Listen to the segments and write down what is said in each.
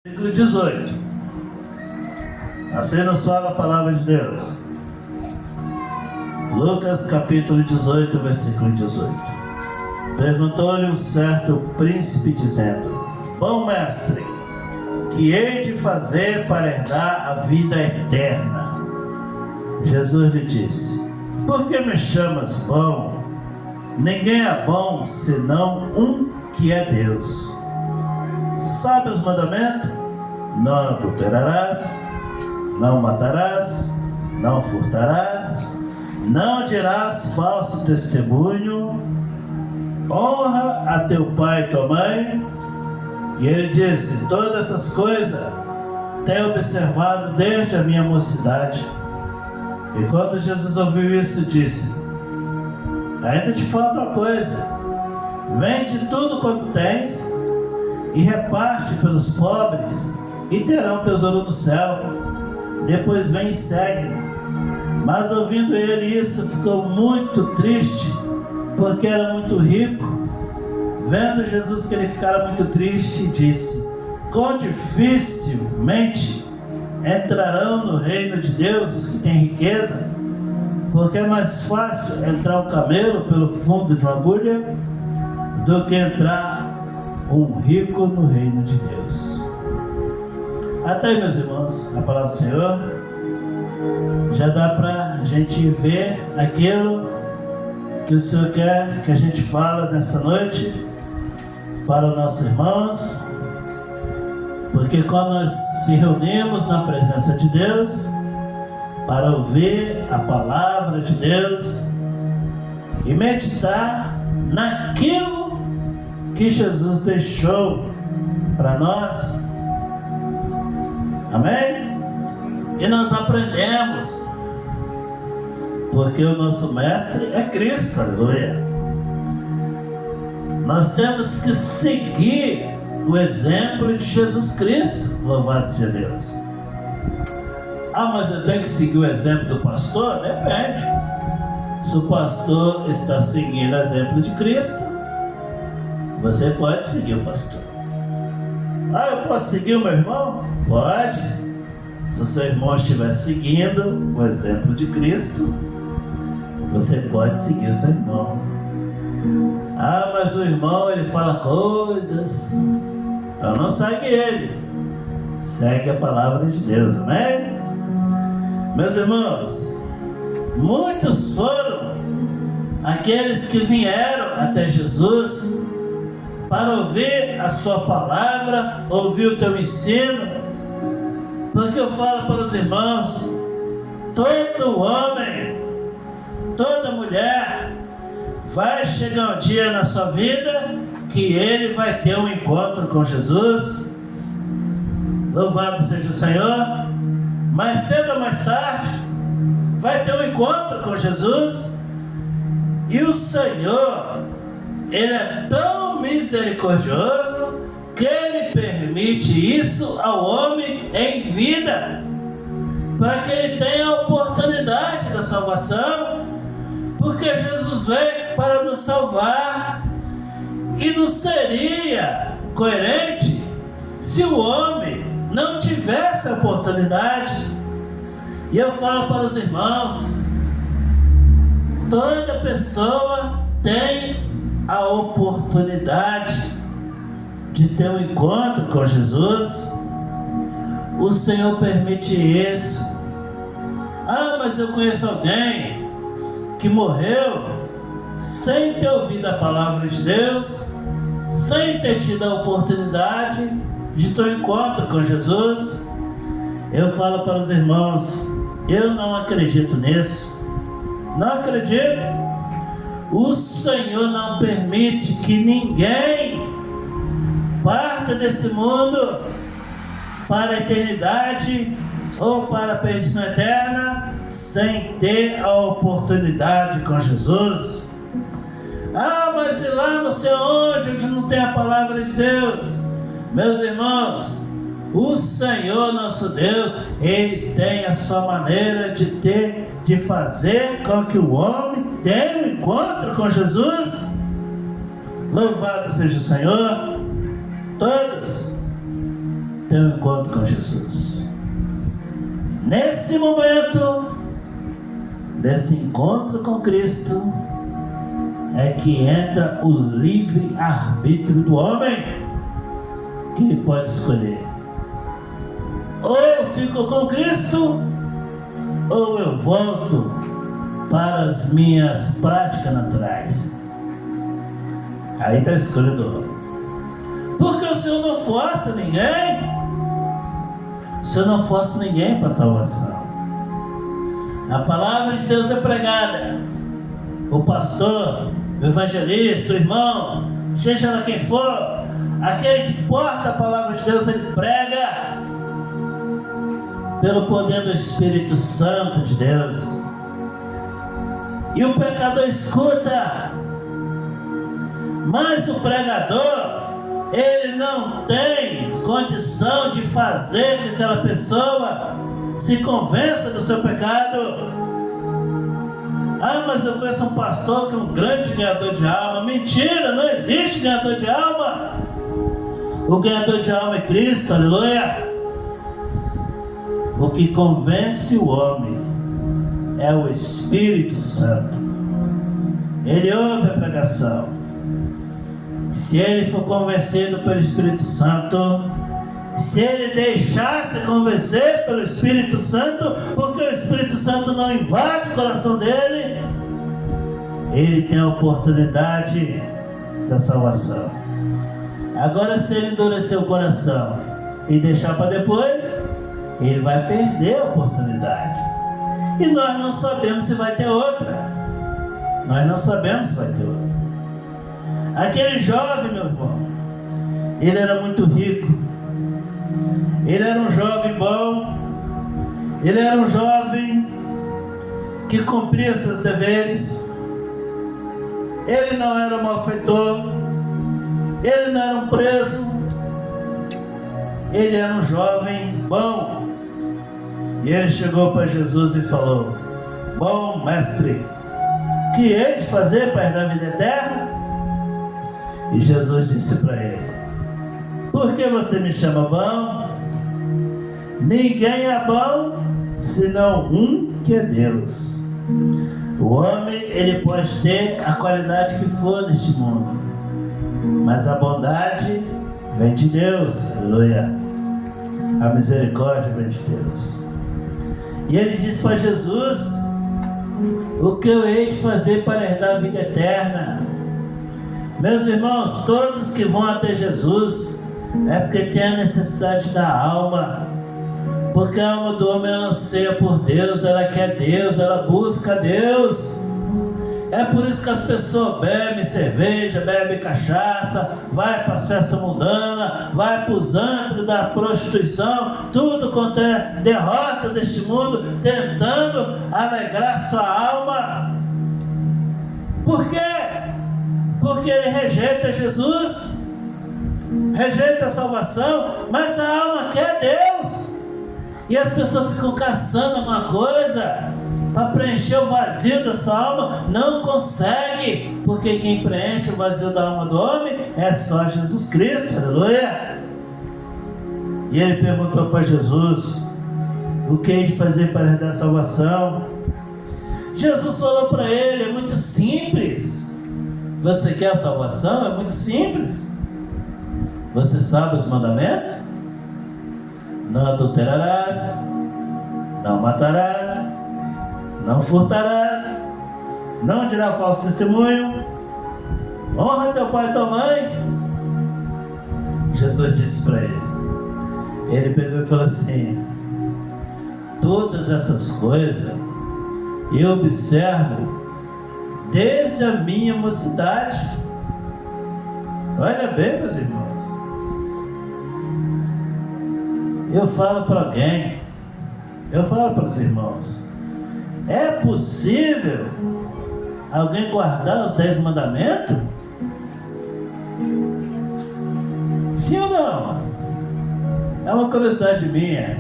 Versículo 18. Assim nos fala a palavra de Deus. Lucas capítulo 18, versículo 18. Perguntou-lhe um certo príncipe, dizendo: Bom mestre, que hei de fazer para herdar a vida eterna? Jesus lhe disse: Por que me chamas bom? Ninguém é bom senão um que é Deus. Sabe os mandamentos? Não adulterarás, não matarás, não furtarás, não dirás falso testemunho, honra a teu pai e tua mãe. E ele disse: todas essas coisas tenho observado desde a minha mocidade. E quando Jesus ouviu isso, disse: ainda te falta uma coisa. Vende tudo quanto tens e reparte pelos pobres, e terão tesouro no céu. Depois vem e segue. Mas ouvindo ele isso, ficou muito triste, porque era muito rico. Vendo Jesus que ele ficara muito triste, disse: quão dificilmente entrarão no reino de Deus os que têm riqueza, porque é mais fácil entrar um camelo pelo fundo de uma agulha do que entrar um rico no reino de Deus. Até aí, meus irmãos, a palavra do Senhor. Já dá para a gente ver aquilo que o Senhor quer que a gente fale nesta noite para os nossos irmãos, porque quando nós se reunimos na presença de Deus para ouvir a palavra de Deus e meditar naquilo que Jesus deixou para nós, amém? E nós aprendemos, porque o nosso mestre é Cristo, aleluia. Nós temos que seguir o exemplo de Jesus Cristo, louvado seja Deus. Ah, mas eu tenho que seguir o exemplo do pastor? Depende. Se o pastor está seguindo o exemplo de Cristo, você pode seguir o pastor. Ah, eu posso seguir o meu irmão? Pode. Se o seu irmão estiver seguindo o exemplo de Cristo, você pode seguir o seu irmão. Ah, mas o irmão, ele fala coisas, então não segue ele. Segue a palavra de Deus, amém? Meus irmãos, muitos foram aqueles que vieram até Jesus para ouvir a sua palavra, ouvir o teu ensino, porque eu falo para os irmãos: todo homem, toda mulher, vai chegar um dia na sua vida que ele vai ter um encontro com Jesus. Louvado seja o Senhor. Mais cedo ou mais tarde vai ter um encontro com Jesus. E o Senhor, ele é tão misericordioso que ele permite isso ao homem em vida, para que ele tenha a oportunidade da salvação, porque Jesus veio para nos salvar. E não seria coerente se o homem não tivesse a oportunidade. E eu falo para os irmãos: toda pessoa tem a oportunidade de ter um encontro com Jesus. O Senhor permite isso. Ah, mas eu conheço alguém que morreu sem ter ouvido a palavra de Deus, sem ter tido a oportunidade de ter um encontro com Jesus. Eu falo para os irmãos: eu não acredito nisso. Não acredito. O Senhor não permite que ninguém parta desse mundo para a eternidade ou para a perdição eterna sem ter a oportunidade com Jesus. Ah, mas e lá não sei onde não tem a palavra de Deus? Meus irmãos, o Senhor nosso Deus, ele tem a sua maneira de fazer com que o homem tenha um encontro com Jesus. Louvado seja o Senhor. Todos ter um encontro com Jesus. Nesse momento, desse encontro com Cristo, é que entra o livre-arbítrio do homem, que ele pode escolher: ou eu fico com Cristo, ou eu volto para as minhas práticas naturais. Aí está a escolha do homem. Porque o Senhor não força ninguém. O Senhor não força ninguém para a salvação. A palavra de Deus é pregada. O pastor, o evangelista, o irmão, seja lá quem for, aquele que porta a palavra de Deus, ele prega pelo poder do Espírito Santo de Deus. E o pecador escuta, mas o pregador, ele não tem condição de fazer que aquela pessoa se convença do seu pecado. Ah, mas eu conheço um pastor que é um grande ganhador de alma. Mentira, não existe ganhador de alma. O ganhador de alma é Cristo, aleluia. O que convence o homem é o Espírito Santo. Ele ouve a pregação. Se ele for convencido pelo Espírito Santo, se ele deixar-se convencer pelo Espírito Santo, porque o Espírito Santo não invade o coração dele, ele tem a oportunidade da salvação. Agora, se ele endurecer o coração e deixar para depois, ele vai perder a oportunidade. E nós não sabemos se vai ter outra. Nós não sabemos se vai ter outra. Aquele jovem, meu irmão, ele era muito rico. Ele era um jovem bom. Ele era um jovem que cumpria seus deveres. Ele não era um malfeitor. Ele não era um preso. Ele era um jovem bom. E ele chegou para Jesus e falou: bom mestre, que hei de fazer para herdar a vida eterna? E Jesus disse para ele: por que você me chama bom? Ninguém é bom senão um, que é Deus. O homem, ele pode ter a qualidade que for neste mundo, mas a bondade vem de Deus, aleluia. A misericórdia vem de Deus. E ele diz para Jesus: o que eu hei de fazer para herdar a vida eterna? Meus irmãos, todos que vão até Jesus é porque tem a necessidade da alma. Porque a alma do homem, ela anseia por Deus, ela quer Deus, ela busca Deus. É por isso que as pessoas bebem cerveja, bebem cachaça, vai para as festas mundanas, vai para os antros da prostituição, tudo quanto é derrota deste mundo, tentando alegrar sua alma. Por quê? Porque ele rejeita Jesus, rejeita a salvação, mas a alma quer Deus. E as pessoas ficam caçando alguma coisa para preencher o vazio da sua alma, não consegue, porque quem preenche o vazio da alma do homem é só Jesus Cristo, aleluia. E ele perguntou para Jesus: o que hei de fazer para herdar a salvação? Jesus falou para ele: é muito simples. Você quer a salvação? É muito simples. Você sabe os mandamentos? Não adulterarás, não matarás, não furtarás, não dirá falso testemunho, honra teu pai e tua mãe. Jesus disse para ele. Ele pegou e falou assim: todas essas coisas eu observo desde a minha mocidade. Olha bem, meus irmãos. Eu falo para alguém, eu falo para os irmãos: é possível alguém guardar os 10 mandamentos? Sim ou não? É uma curiosidade minha.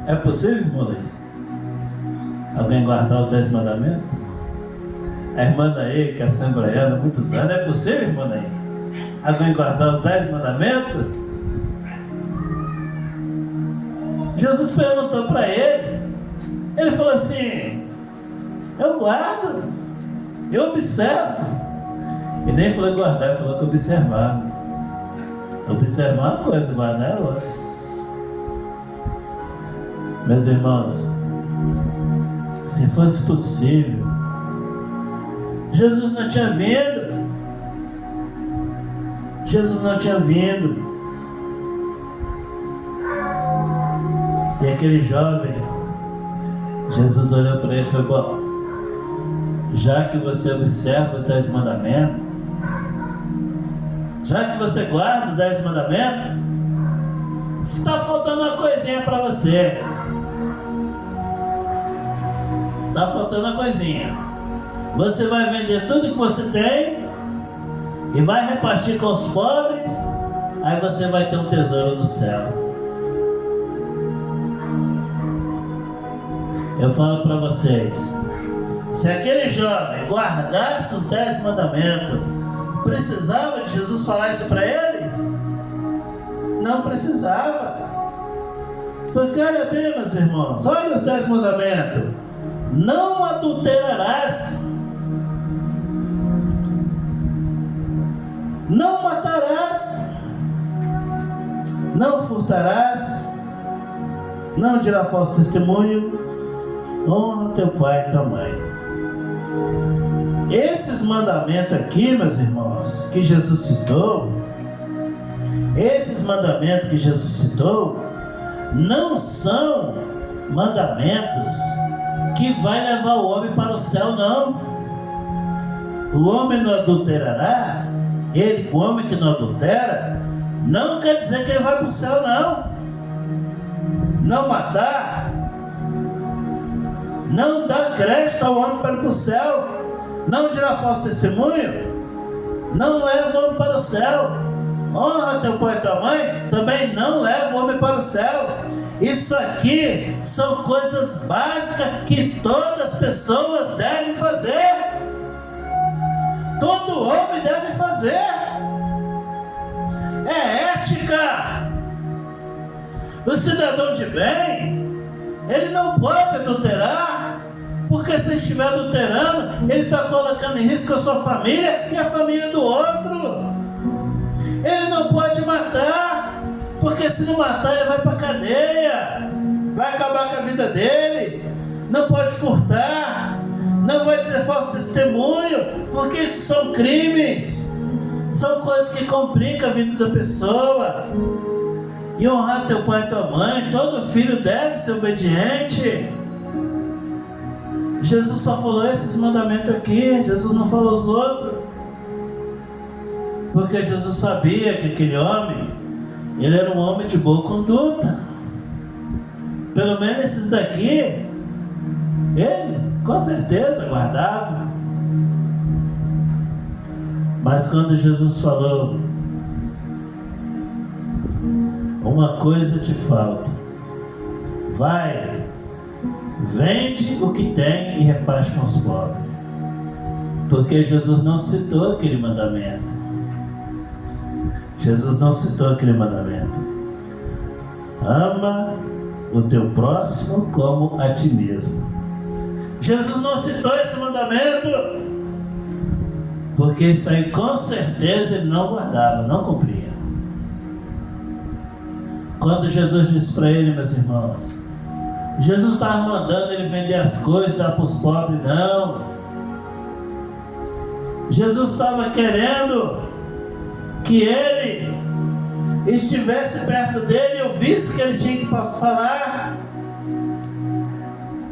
É possível, irmão Luiz, alguém guardar os 10 mandamentos? A irmã daí, que é assembleiana há muitos anos, é possível, irmã daí, alguém guardar os 10 mandamentos? Jesus perguntou para ele. Ele falou assim: eu guardo, eu observo. E nem falou guardar, ele falou que observar. Observar é uma coisa, guardar é outra. Meus irmãos, se fosse possível, Jesus não tinha vindo. Jesus não tinha vindo. E aquele jovem, Jesus olhou para ele e falou: bom, já que você observa os 10 mandamentos, já que você guarda os 10 mandamentos, está faltando uma coisinha para você. Está faltando uma coisinha. Você vai vender tudo que você tem e vai repartir com os pobres, aí você vai ter um tesouro no céu. Eu falo para vocês, se aquele jovem guardasse os 10 mandamentos, precisava de Jesus falar isso para ele? Não precisava. Porque olha bem, meus irmãos, olha os 10 mandamentos. Não adulterarás, não matarás, não furtarás, não dirás falso testemunho, honra teu pai e tua mãe. Esses mandamentos aqui, meus irmãos, que Jesus citou, esses mandamentos que Jesus citou, não são mandamentos que vai levar o homem para o céu, não. O homem não adulterará, o homem que não adultera, não quer dizer que ele vai para o céu, não. Não matar, não dar crédito ao homem para ir para o céu, não tirar falso testemunho, não leva o homem para o céu. Honra teu pai e tua mãe, também não leva o homem para o céu. Isso aqui são coisas básicas que todas as pessoas devem fazer. Todo homem deve fazer. É ética. O cidadão de bem, ele não pode adulterar, porque se estiver adulterando, ele está colocando em risco a sua família e a família do outro. Ele não pode matar, porque se não matar ele vai para a cadeia, vai acabar com a vida dele. Não pode furtar, não vai dizer falso testemunho, porque isso são crimes, são coisas que complicam a vida da pessoa. E honrar teu pai e tua mãe, todo filho deve ser obediente. Jesus só falou esses mandamentos aqui, Jesus não falou os outros, porque Jesus sabia que aquele homem, ele era um homem de boa conduta. Pelo menos esses daqui, ele com certeza guardava. Mas quando Jesus falou: uma coisa te falta, vai, vende o que tem e reparte com os pobres. Porque Jesus não citou aquele mandamento. Jesus não citou aquele mandamento. Ama o teu próximo como a ti mesmo. Jesus não citou esse mandamento, porque isso aí com certeza ele não guardava, não cumpria. Quando Jesus disse para ele, meus irmãos, Jesus não estava mandando ele vender as coisas e dar para os pobres, não. Jesus estava querendo que ele estivesse perto dele e ouvisse o que ele tinha que falar.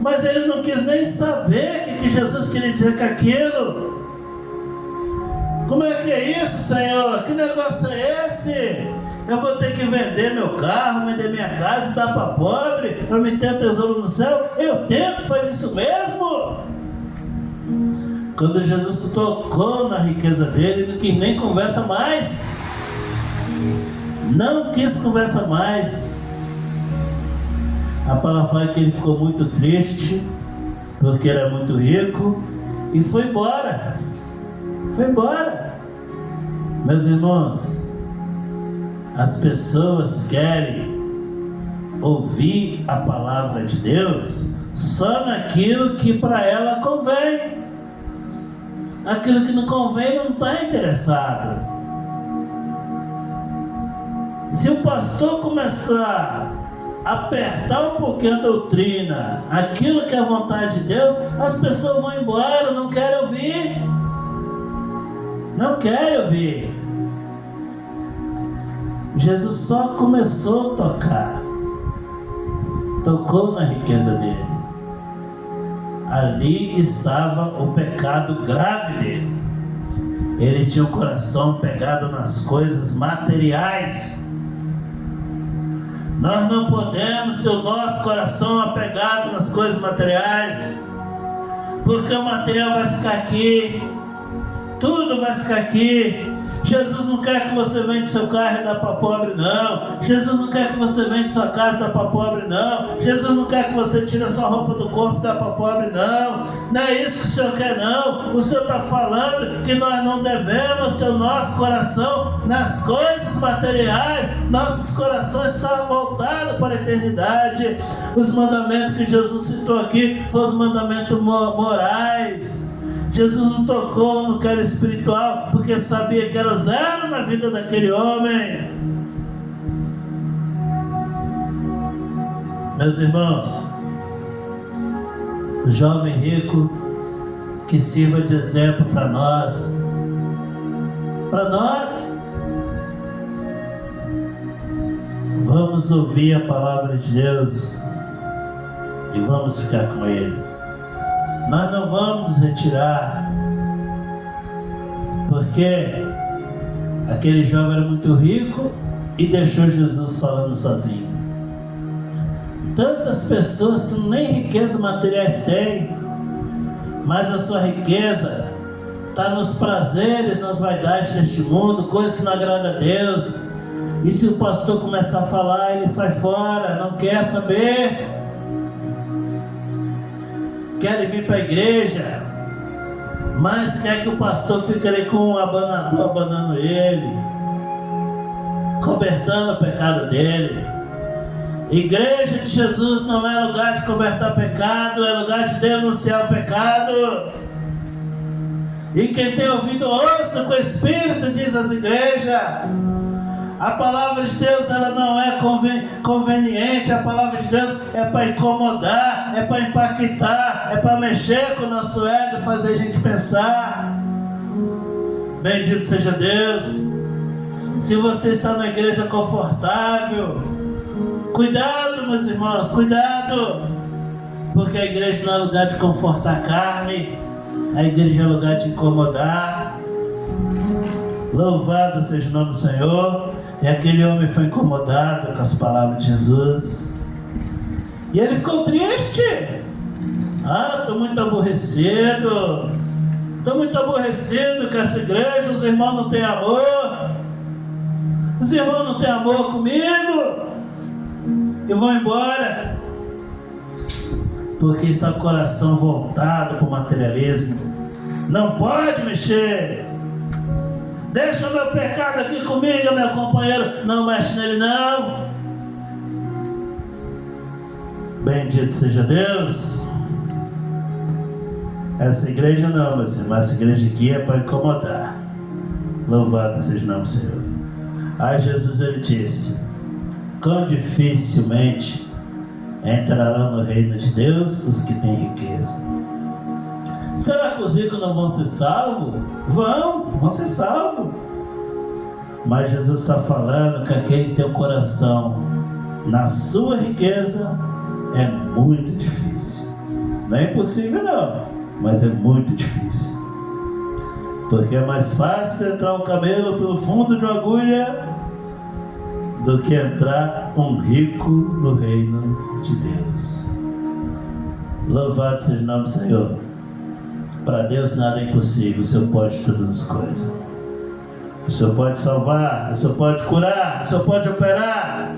Mas ele não quis nem saber o que Jesus queria dizer com aquilo. Como é que é isso, Senhor? Que negócio é esse? Eu vou ter que vender meu carro, vender minha casa e dar para pobre para me ter tesouro no céu? Eu tenho que fazer isso mesmo? Quando Jesus tocou na riqueza dele, ele não quis nem conversa mais. Não quis conversa mais. A palavra fala que ele ficou muito triste, porque era muito rico, e foi embora. Foi embora. Meus irmãos, as pessoas querem ouvir a palavra de Deus só naquilo que para ela convém. Aquilo que não convém não está interessado. Se o pastor começar a apertar um pouquinho a doutrina, aquilo que é a vontade de Deus, as pessoas vão embora, não querem ouvir. Não querem ouvir. Jesus só começou a tocar. Tocou na riqueza dele. Ali estava o pecado grave dele. Ele tinha o coração pegado nas coisas materiais. Nós não podemos ter o nosso coração apegado nas coisas materiais, porque o material vai ficar aqui, tudo vai ficar aqui. Jesus não quer que você vende seu carro e dá para pobre, não. Jesus não quer que você vende sua casa e dá para pobre, não. Jesus não quer que você tire a sua roupa do corpo e dá para pobre, não. Não é isso que o Senhor quer, não. O Senhor está falando que nós não devemos ter o nosso coração nas coisas materiais. Nossos corações estão voltados para a eternidade. Os mandamentos que Jesus citou aqui foram os mandamentos morais. Jesus não tocou no que era espiritual, porque sabia que era zero na vida daquele homem. Meus irmãos, o jovem rico que sirva de exemplo para nós. Vamos ouvir a palavra de Deus e vamos ficar com Ele. Nós não vamos nos retirar, porque aquele jovem era muito rico e deixou Jesus falando sozinho. Tantas pessoas que nem riqueza materiais têm, mas a sua riqueza está nos prazeres, nas vaidades deste mundo, coisas que não agradam a Deus. E se o pastor começar a falar, ele sai fora, não quer saber. Quer vir para a igreja, mas quer que o pastor fique ali com um abanador abanando ele, cobertando o pecado dele. Igreja de Jesus não é lugar de cobertar pecado, é lugar de denunciar o pecado. E quem tem ouvido, ouça com o Espírito, diz as igrejas. A palavra de Deus, ela não é conveniente. A palavra de Deus é para incomodar, é para impactar, é para mexer com o nosso ego, fazer a gente pensar. Bendito seja Deus. Se você está na igreja confortável, cuidado, meus irmãos, cuidado, porque a igreja não é lugar de confortar a carne, a igreja é lugar de incomodar. Louvado seja o nome do Senhor. E aquele homem foi incomodado com as palavras de Jesus. E ele ficou triste. Estou muito aborrecido. Estou muito aborrecido com essa igreja. Os irmãos não têm amor. Os irmãos não têm amor comigo. E vão embora. Porque está com o coração voltado para o materialismo. Não pode mexer. Deixa o meu pecado aqui comigo, meu companheiro. Não mexe nele, não. Bendito seja Deus. Essa igreja não, meu Senhor, mas essa igreja aqui é para incomodar. Louvado seja o nome do Senhor. Aí Jesus ele disse: quão dificilmente entrarão no reino de Deus os que têm riqueza. Será que os ricos não vão ser salvos? Vão ser salvos. Mas Jesus está falando que aquele que tem o coração na sua riqueza é muito difícil. Não é impossível não, mas é muito difícil. Porque é mais fácil entrar um camelo pelo fundo de uma agulha do que entrar um rico no reino de Deus. Louvado seja o nome do Senhor. Para Deus nada é impossível. O Senhor pode todas as coisas. O Senhor pode salvar, o Senhor pode curar, o Senhor pode operar.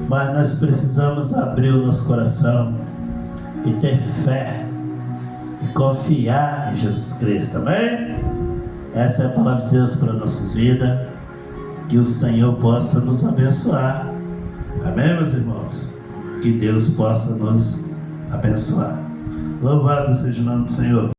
Mas nós precisamos abrir o nosso coração e ter fé e confiar em Jesus Cristo, amém? Essa é a palavra de Deus para nossas vidas. Que o Senhor possa nos abençoar, amém, meus irmãos? Que Deus possa nos abençoar. Louvado seja o nome do Senhor.